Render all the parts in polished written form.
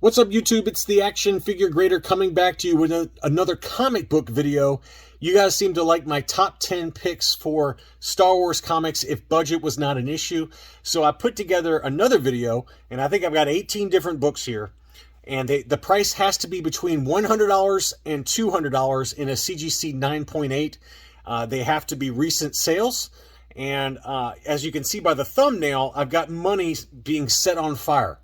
What's up, YouTube? It's the Action Figure Grader coming back to you with another comic book video. You guys seem to like my top 10 picks for Star Wars comics if budget was not an issue. So I put together another video, and I think I've got 18 different books here. And the price has to be between $100 and $200 in a CGC 9.8. They have to be recent sales. And as you can see by the thumbnail, I've got money being set on fire.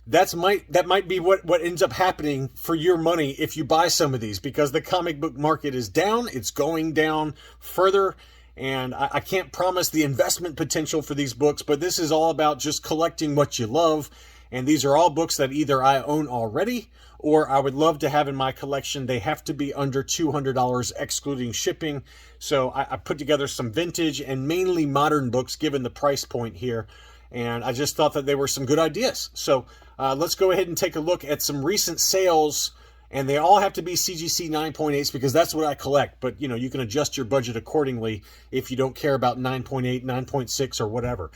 That might be what ends up happening for your money if you buy some of these, because the comic book market is down. It's going down further, and I can't promise the investment potential for these books, but this is all about just collecting what you love. And these are all books that either I own already or I would love to have in my collection. They have to be under $200 excluding shipping. So I put together some vintage and mainly modern books given the price point here. And I just thought that they were some good ideas. So let's go ahead and take a look at some recent sales. And they all have to be CGC 9.8s because that's what I collect. But, you know, you can adjust your budget accordingly if you don't care about 9.8, 9.6, or whatever.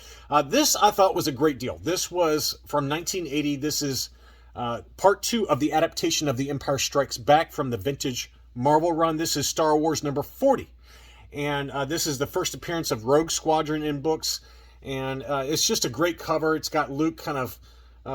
This I thought was a great deal. This was from 1980. This is part 2 of the adaptation of The Empire Strikes Back from the vintage Marvel run. This is Star Wars number 40. And this is the first appearance of Rogue Squadron in books. And it's just a great cover. It's got Luke kind of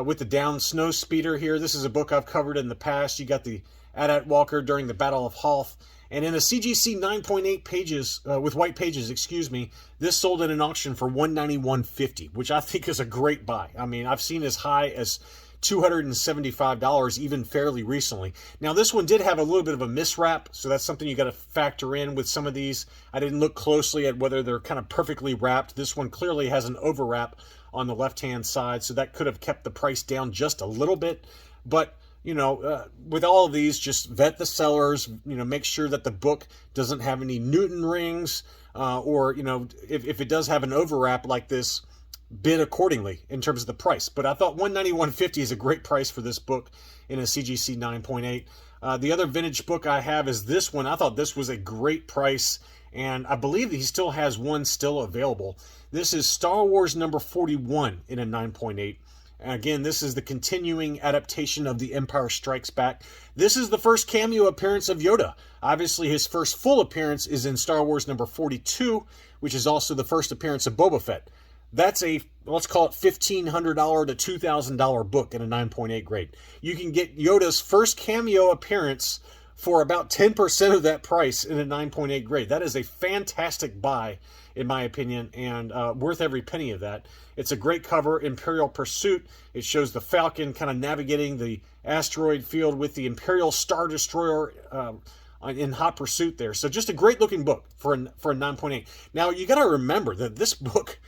with the down snow speeder here. This is a book I've covered in the past. You got the AT-AT Walker during the Battle of Hoth. And in a CGC 9.8 pages, with white pages, excuse me, this sold at an auction for $191.50, which I think is a great buy. I mean, I've seen as high as $275 even fairly recently. Now, this one did have a little bit of a miswrap, so that's something you got to factor in with some of these. I didn't look closely at whether they're kind of perfectly wrapped. This one clearly has an overwrap on the left-hand side, so that could have kept the price down just a little bit. But, you know, with all of these, just vet the sellers, you know, make sure that the book doesn't have any Newton rings, or, you know, if it does have an overwrap like this, bid accordingly in terms of the price. But I thought $191.50 is a great price for this book in a CGC 9.8. The other vintage book I have is this one. I thought this was a great price, and I believe that he still has one still available. This is Star Wars number 41 in a 9.8. And again, this is the continuing adaptation of The Empire Strikes Back. This is the first cameo appearance of Yoda. Obviously, his first full appearance is in Star Wars number 42, which is also the first appearance of Boba Fett. That's a, let's call it $1,500 to $2,000 book in a 9.8 grade. You can get Yoda's first cameo appearance for about 10% of that price in a 9.8 grade. That is a fantastic buy, in my opinion, and worth every penny of that. It's a great cover, Imperial Pursuit. It shows the Falcon kind of navigating the asteroid field with the Imperial Star Destroyer in hot pursuit there. So just a great looking book for a 9.8. Now, you got to remember that this book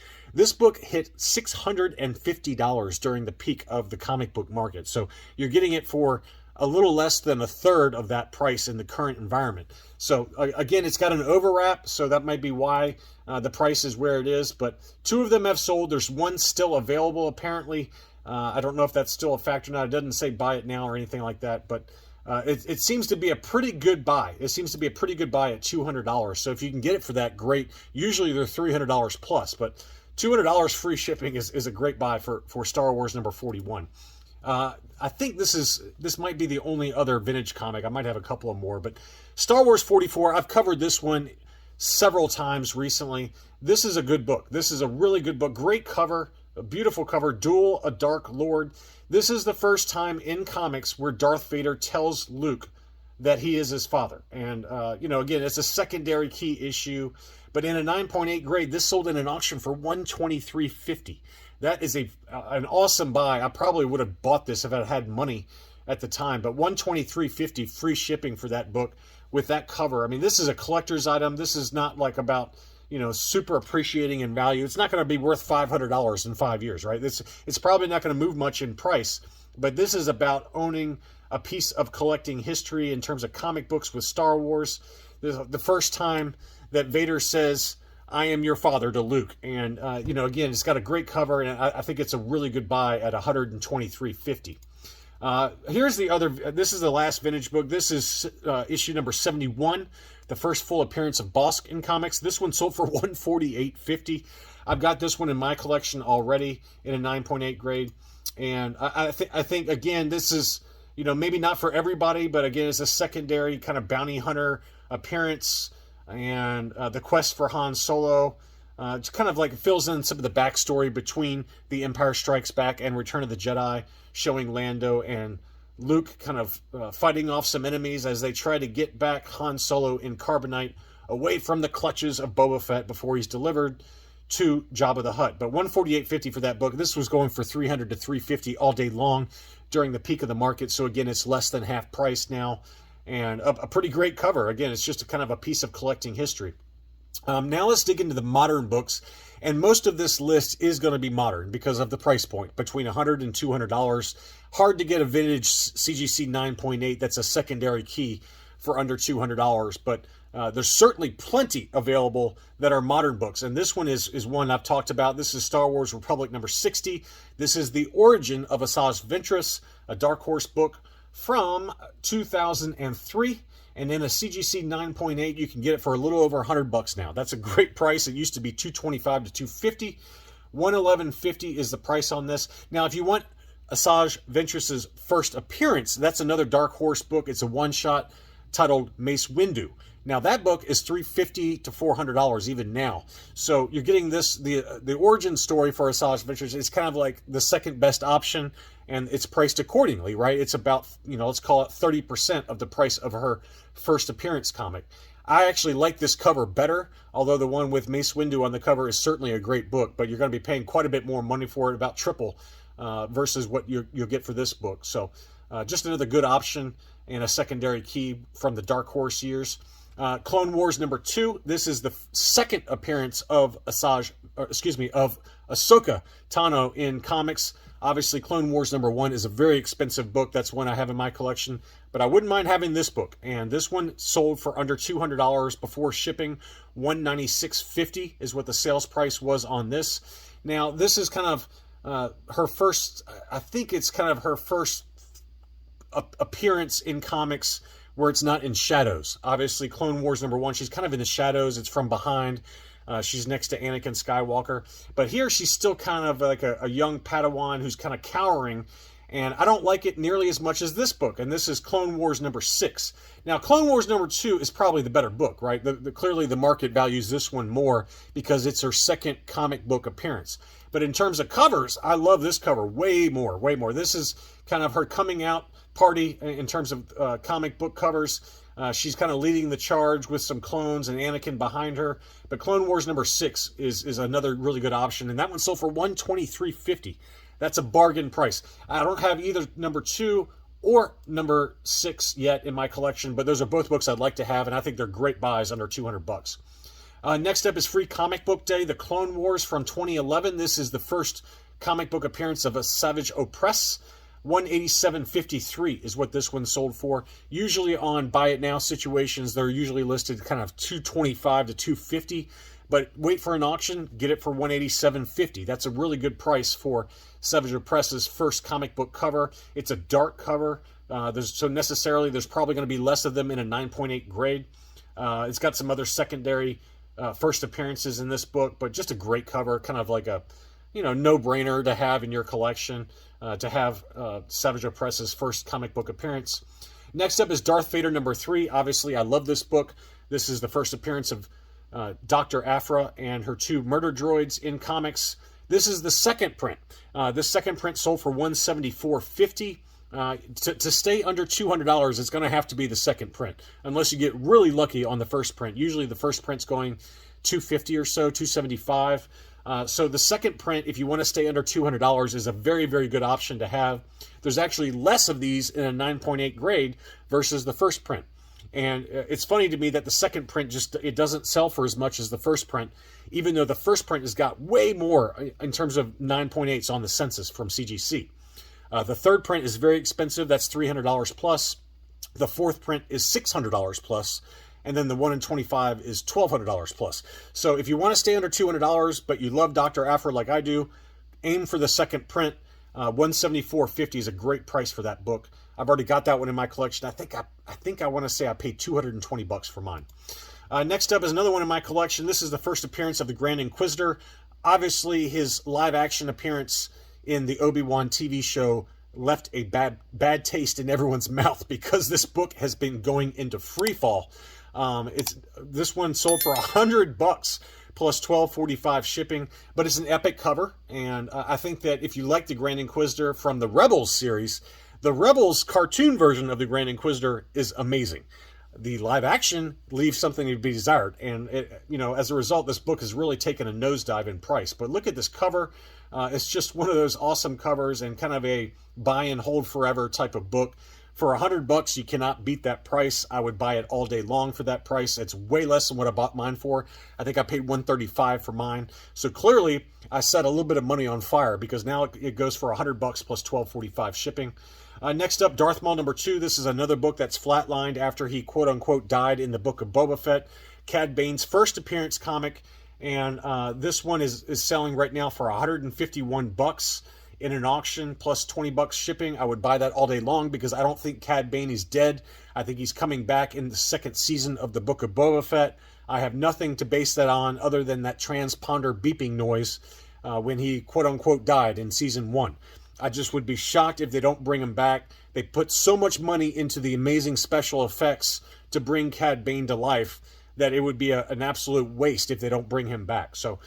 hit $650 during the peak of the comic book market. So you're getting it for a little less than a third of that price in the current environment. So again, it's got an overwrap, so that might be why the price is where it is. But 2 of them have sold. There's one still available, apparently. I don't know if that's still a factor or not. It doesn't say buy it now or anything like that. But it seems to be a pretty good buy. It seems to be a pretty good buy at $200. So if you can get it for that, great. Usually they're $300 plus, but $200 free shipping is a great buy for Star Wars number 41. I think this might be the only other vintage comic. I might have a couple of more, but Star Wars 44, I've covered this one several times recently. This is a good book. This is a really good book. Great cover, a beautiful cover, Duel a Dark Lord. This is the first time in comics where Darth Vader tells Luke that he is his father. And, you know, again, it's a secondary key issue. But in a 9.8 grade, this sold in an auction for $123.50. That is an awesome buy. I probably would have bought this if I had money at the time. But $123.50 free shipping for that book with that cover. I mean, this is a collector's item. This is not like about, you know, super appreciating in value. It's not going to be worth $500 in 5 years, right? It's probably not going to move much in price. But this is about owning a piece of collecting history in terms of comic books with Star Wars. The first time that Vader says, "I am your father" to Luke. And, you know, again, it's got a great cover, and I think it's a really good buy at $123.50. Here's the other, this is the last vintage book. This is issue number 71, the first full appearance of Bosk in comics. This one sold for $148.50. I've got this one in my collection already in a 9.8 grade. And I think again, this is, you know, maybe not for everybody, but again, it's a secondary kind of bounty hunter appearance, and the quest for Han Solo. It's kind of like fills in some of the backstory between The Empire Strikes Back and Return of the Jedi, showing Lando and Luke kind of fighting off some enemies as they try to get back Han Solo in Carbonite away from the clutches of Boba Fett before he's delivered to Jabba the Hutt. But $148.50 for that book. This was going for $300 to $350 all day long during the peak of the market. So again, it's less than half price now, and a pretty great cover. Again, it's just a kind of a piece of collecting history. Now let's dig into the modern books, and most of this list is going to be modern because of the price point, between $100 and $200. Hard to get a vintage CGC 9.8 that's a secondary key for under $200, but there's certainly plenty available that are modern books, and this one is one I've talked about. This is Star Wars Republic number 60. This is The Origin of Asajj Ventress, a Dark Horse book from 2003. And in a CGC 9.8, you can get it for a little over $100 now. That's a great price. It used to be $225 to $250. $111.50 is the price on this. Now, if you want Asajj Ventress's first appearance, that's another Dark Horse book. It's a one-shot titled Mace Windu. Now, that book is $350 to $400 even now. So you're getting this, the origin story for Asajj Ventress is kind of like the second best option, and it's priced accordingly, right? It's about, you know, let's call it 30% of the price of her first appearance comic. I actually like this cover better, although the one with Mace Windu on the cover is certainly a great book, but you're going to be paying quite a bit more money for it, about triple versus what you'll get for this book. So just another good option and a secondary key from the Dark Horse years. Clone Wars number 2. This is the second appearance of Ahsoka Tano in comics. Obviously, Clone Wars number 1 is a very expensive book. That's one I have in my collection, but I wouldn't mind having this book. And this one sold for under $200 before shipping. $196.50 is what the sales price was on this. Now, this is kind of her first, I think it's kind of her first appearance in comics where it's not in shadows. Obviously, Clone Wars number 1, she's kind of in the shadows. It's from behind. She's next to Anakin Skywalker. But here she's still kind of like a young Padawan who's kind of cowering. And I don't like it nearly as much as this book. And this is Clone Wars number 6. Now, Clone Wars number 2 is probably the better book, right? Clearly, the market values this one more because it's her second comic book appearance. But in terms of covers, I love this cover way more, way more. This is kind of her coming out party in terms of comic book covers. She's kind of leading the charge with some clones and Anakin behind her. But Clone Wars number 6 is another really good option, and that one sold for $123.50. That's a bargain price. I don't have either number 2 or number 6 yet in my collection, but those are both books I'd like to have, and I think they're great buys under $200. Next up is Free Comic Book Day, The Clone Wars from 2011. This is the first comic book appearance of a Savage Opress. $187.53 is what this one sold for. Usually on buy it now situations, they're usually listed kind of $225 to $250. But wait for an auction, get it for $187.50. That's a really good price for Savage Opress's first comic book cover. It's a dark cover, so necessarily there's probably going to be less of them in a 9.8 grade. It's got some other secondary first appearances in this book, but just a great cover, kind of like a no-brainer to have in your collection, to have Savage Opress's first comic book appearance. Next up is Darth Vader number 3. Obviously, I love this book. This is the first appearance of Dr. Aphra and her 2 murder droids in comics. This is the second print. This second print sold for $174.50. To stay under $200, it's going to have to be the second print, unless you get really lucky on the first print. Usually the first print's going $250 or so, $275. So the second print, if you want to stay under $200, is a very, very good option to have. There's actually less of these in a 9.8 grade versus the first print. And it's funny to me that the second print it doesn't sell for as much as the first print, even though the first print has got way more in terms of 9.8s on the census from CGC. The third print is very expensive. That's $300 plus. The fourth print is $600 plus. And then the 1 in 25 is $1,200 plus. So if you want to stay under $200, but you love Dr. Aphra like I do, aim for the second print. $174.50 is a great price for that book. I've already got that one in my collection. I think I want to say I paid $220 for mine. Next up is another one in my collection. This is the first appearance of the Grand Inquisitor. Obviously, his live action appearance in the Obi-Wan TV show left a bad taste in everyone's mouth, because this book has been going into free fall. This one sold for $100 plus $12.45 shipping, but it's an epic cover, and I think that if you like the Grand Inquisitor from the Rebels series, the Rebels cartoon version of the Grand Inquisitor is amazing. The live action leaves something to be desired, and as a result, this book has really taken a nosedive in price. But look at this cover. It's just one of those awesome covers, and kind of a buy and hold forever type of book. For $100, you cannot beat that price. I would buy it all day long for that price. It's way less than what I bought mine for. I think I paid $135 for mine. So clearly, I set a little bit of money on fire, because now it goes for $100 plus $12.45 shipping. Next up, Darth Maul #2. This is another book that's flatlined after he quote-unquote died in the Book of Boba Fett. Cad Bane's first appearance comic, and this one is selling right now for $151 in an auction plus $20 shipping. I would buy that all day long, because I don't think Cad Bane is dead. I think he's coming back in the second season of the Book of Boba Fett. I have nothing to base that on other than that transponder beeping noise when he quote-unquote died in season 1. I just would be shocked if they don't bring him back. They put so much money into the amazing special effects to bring Cad Bane to life that it would be an absolute waste if they don't bring him back. So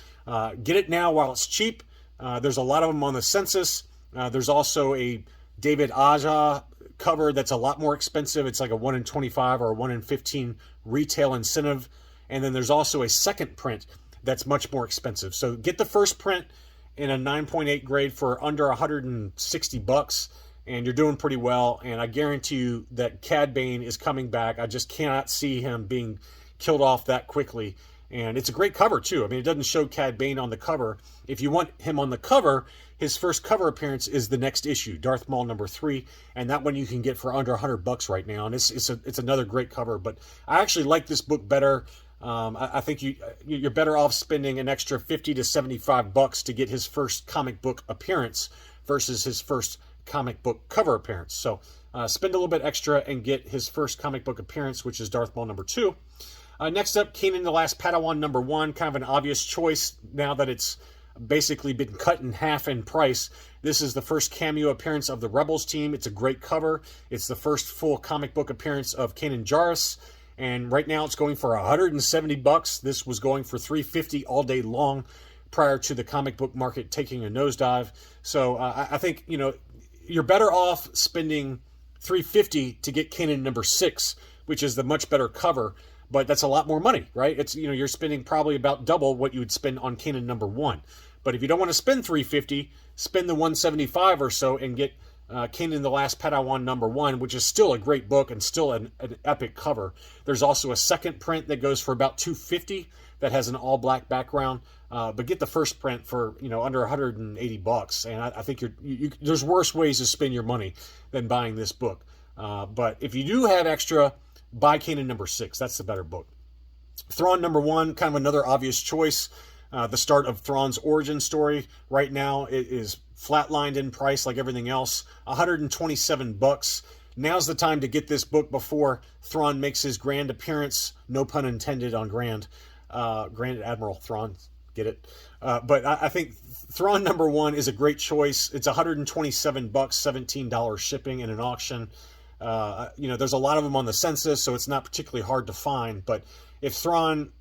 get it now while it's cheap. There's a lot of them on the census. There's also a David Aja cover that's a lot more expensive. It's like a 1 in 25 or a 1 in 15 retail incentive. And then there's also a second print that's much more expensive. So get the first print in a 9.8 grade for under $160, and you're doing pretty well. And I guarantee you that Cad Bane is coming back. I just cannot see him being killed off that quickly. And it's a great cover, too. I mean, it doesn't show Cad Bane on the cover. If you want him on the cover, his first cover appearance is the next issue, Darth Maul #3, and that one you can get for under $100 right now. And it's another great cover. But I actually like this book better. I think you're better off spending an extra $50 to $75 to get his first comic book appearance versus his first comic book cover appearance. So spend a little bit extra and get his first comic book appearance, which is Darth Maul #2. Next up, Kanan the Last Padawan #1, kind of an obvious choice now that it's basically been cut in half in price. This is the first cameo appearance of the Rebels team. It's a great cover. It's the first full comic book appearance of Kanan Jarrus. And right now it's going for $170. This was going for $350 all day long prior to the comic book market taking a nosedive. So I think, you're better off spending $350 to get Kanan #6, which is the much better cover, but that's a lot more money, right? It's, you're spending probably about double what you would spend on Kanan #1. But if you don't want to spend $350, spend the $175 or so and get Kanan the Last Padawan #1, which is still a great book and still an epic cover. There's also a second print that goes for about $250 that has an all-black background. But get the first print for under $180, and I think there's worse ways to spend your money than buying this book. But if you do have extra, buy Kanan #6. That's the better book. Thrawn #1, kind of another obvious choice. The start of Thrawn's origin story. Right now, it is flatlined in price like everything else. $127. Now's the time to get this book before Thrawn makes his grand appearance. No pun intended on grand. Grand Admiral Thrawn, get it? But I think Thrawn #1 is a great choice. It's $127, $17 shipping in an auction. There's a lot of them on the census, so it's not particularly hard to find. But if Thrawn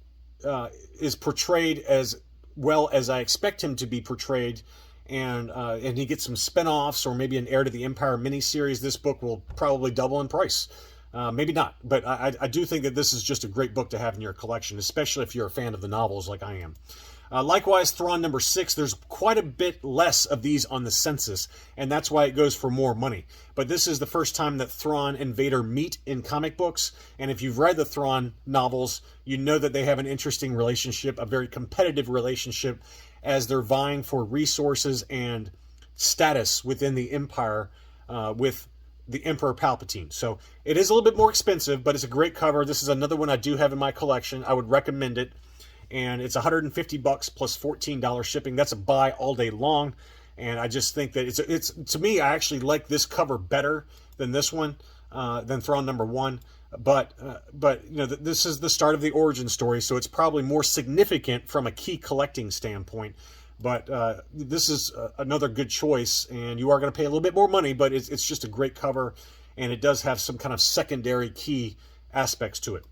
is portrayed as well as I expect him to be portrayed, and he gets some spinoffs or maybe an Heir to the Empire miniseries, this book will probably double in price. Maybe not, but I do think that this is just a great book to have in your collection, especially if you're a fan of the novels like I am. Likewise, Thrawn #6, there's quite a bit less of these on the census, and that's why it goes for more money. But this is the first time that Thrawn and Vader meet in comic books, and if you've read the Thrawn novels, you know that they have an interesting relationship, a very competitive relationship, as they're vying for resources and status within the Empire with the Emperor Palpatine. So it is a little bit more expensive, but it's a great cover. This is another one I do have in my collection. I would recommend it. And it's $150 plus $14 shipping. That's a buy all day long. And I just think that it's to me, I actually like this cover better than this one, than Thrawn #1. But this is the start of the origin story, so it's probably more significant from a key collecting standpoint. But this is another good choice, and you are going to pay a little bit more money, but it's just a great cover, and it does have some kind of secondary key aspects to it.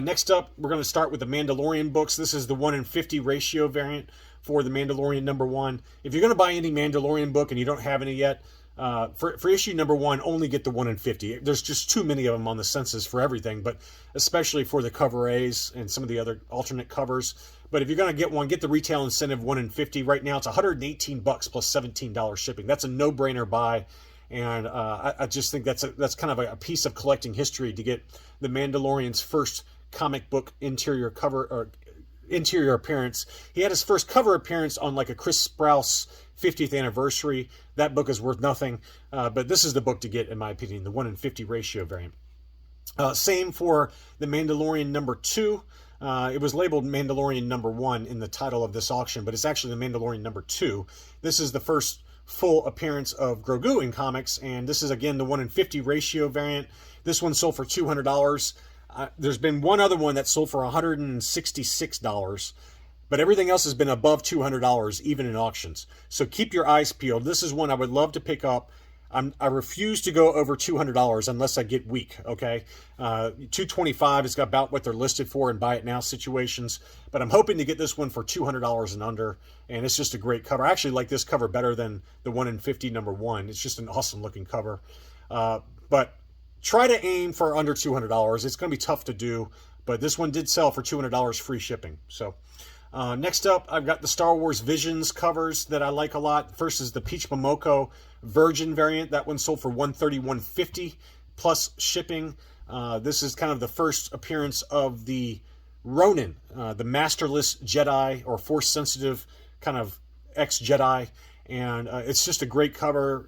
Next up, we're going to start with the Mandalorian books. This is the 1-in-50 ratio variant for the Mandalorian #1. If you're going to buy any Mandalorian book and you don't have any yet, for issue #1, only get the 1-in-50. There's just too many of them on the census for everything, but especially for the cover A's and some of the other alternate covers. But if you're going to get one, get the retail incentive 1-in-50. Right now, it's $118 plus $17 shipping. That's a no-brainer buy. And I just think that's kind of a piece of collecting history to get the Mandalorian's first comic book interior cover or interior appearance. He had his first cover appearance on like a Chris Sprouse 50th anniversary. That book is worth nothing, but this is the book to get, in my opinion, the 1-in-50 ratio variant. Same for the Mandalorian #2. It was labeled Mandalorian #1 in the title of this auction, but it's actually the Mandalorian #2. This is the first full appearance of Grogu in comics, and this is again the 1-in-50 ratio variant. This one sold for $200. There's been one other one that sold for $166, but everything else has been above $200, even in auctions. So keep your eyes peeled. This is one I would love to pick up. I refuse to go over $200 unless I get weak, okay? $225 is about what they're listed for in buy it now situations, but I'm hoping to get this one for $200 and under, and it's just a great cover. I actually like this cover better than the 1-in-50 #1. It's just an awesome looking cover. But try to aim for under $200. It's going to be tough to do, but this one did sell for $200 free shipping. So next up, I've got the Star Wars Visions covers that I like a lot. First is the Peach Momoko Virgin variant. That one sold for $131.50 plus shipping. This is kind of the first appearance of the Ronin, the masterless Jedi or force-sensitive kind of ex-Jedi. And it's just a great cover.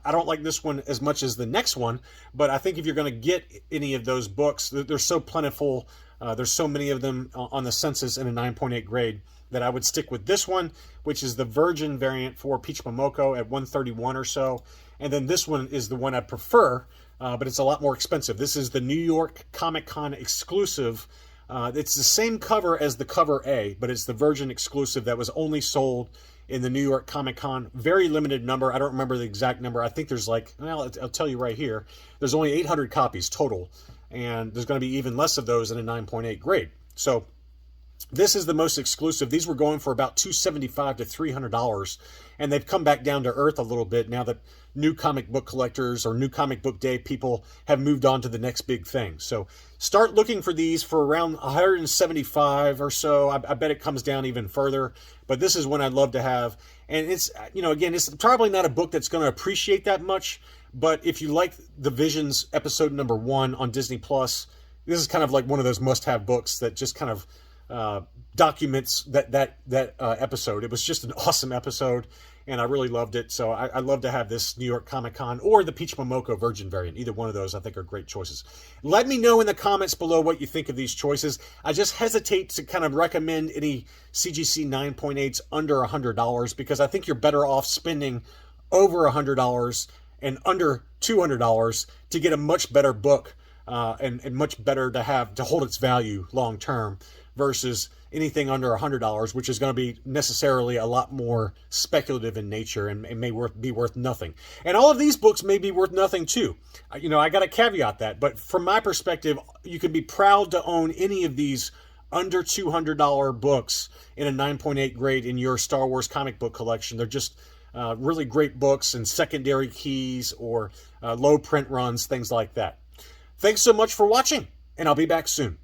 I don't like this one as much as the next one, but I think if you're going to get any of those books, they're so plentiful. There's so many of them on the census in a 9.8 grade that I would stick with this one, which is the Virgin variant for Peach Momoko at $131 or so. And then this one is the one I prefer, but it's a lot more expensive. This is the New York Comic Con exclusive. It's the same cover as the cover A, but it's the Virgin exclusive that was only sold in the New York Comic Con. Very limited number. I don't remember the exact number. I think there's like, well, I'll tell you right here. There's only 800 copies total, and there's going to be even less of those in a 9.8 grade. So this is the most exclusive. These were going for about $275 to $300, and they've come back down to earth a little bit now that new comic book collectors or new comic book day people have moved on to the next big thing. So start looking for these for around $175 or so. I bet it comes down even further, but this is one I'd love to have. And it's, again, it's probably not a book that's going to appreciate that much, but if you like the Visions episode #1 on Disney Plus, this is kind of like one of those must-have books that just kind of documents that episode. It was just an awesome episode, and I really loved it. So I love to have this New York Comic Con or the Peach Momoko Virgin variant. Either one of those I think are great choices. Let me know in the comments below what you think of these choices. I just hesitate to kind of recommend any CGC 9.8s under $100 because I think you're better off spending over $100 and under $200 to get a much better book and much better to have to hold its value long term versus anything under $100, which is going to be necessarily a lot more speculative in nature and may be worth nothing. And all of these books may be worth nothing too. I got to caveat that, but from my perspective, you can be proud to own any of these under $200 books in a 9.8 grade in your Star Wars comic book collection. They're just really great books and secondary keys or low print runs, things like that. Thanks so much for watching, and I'll be back soon.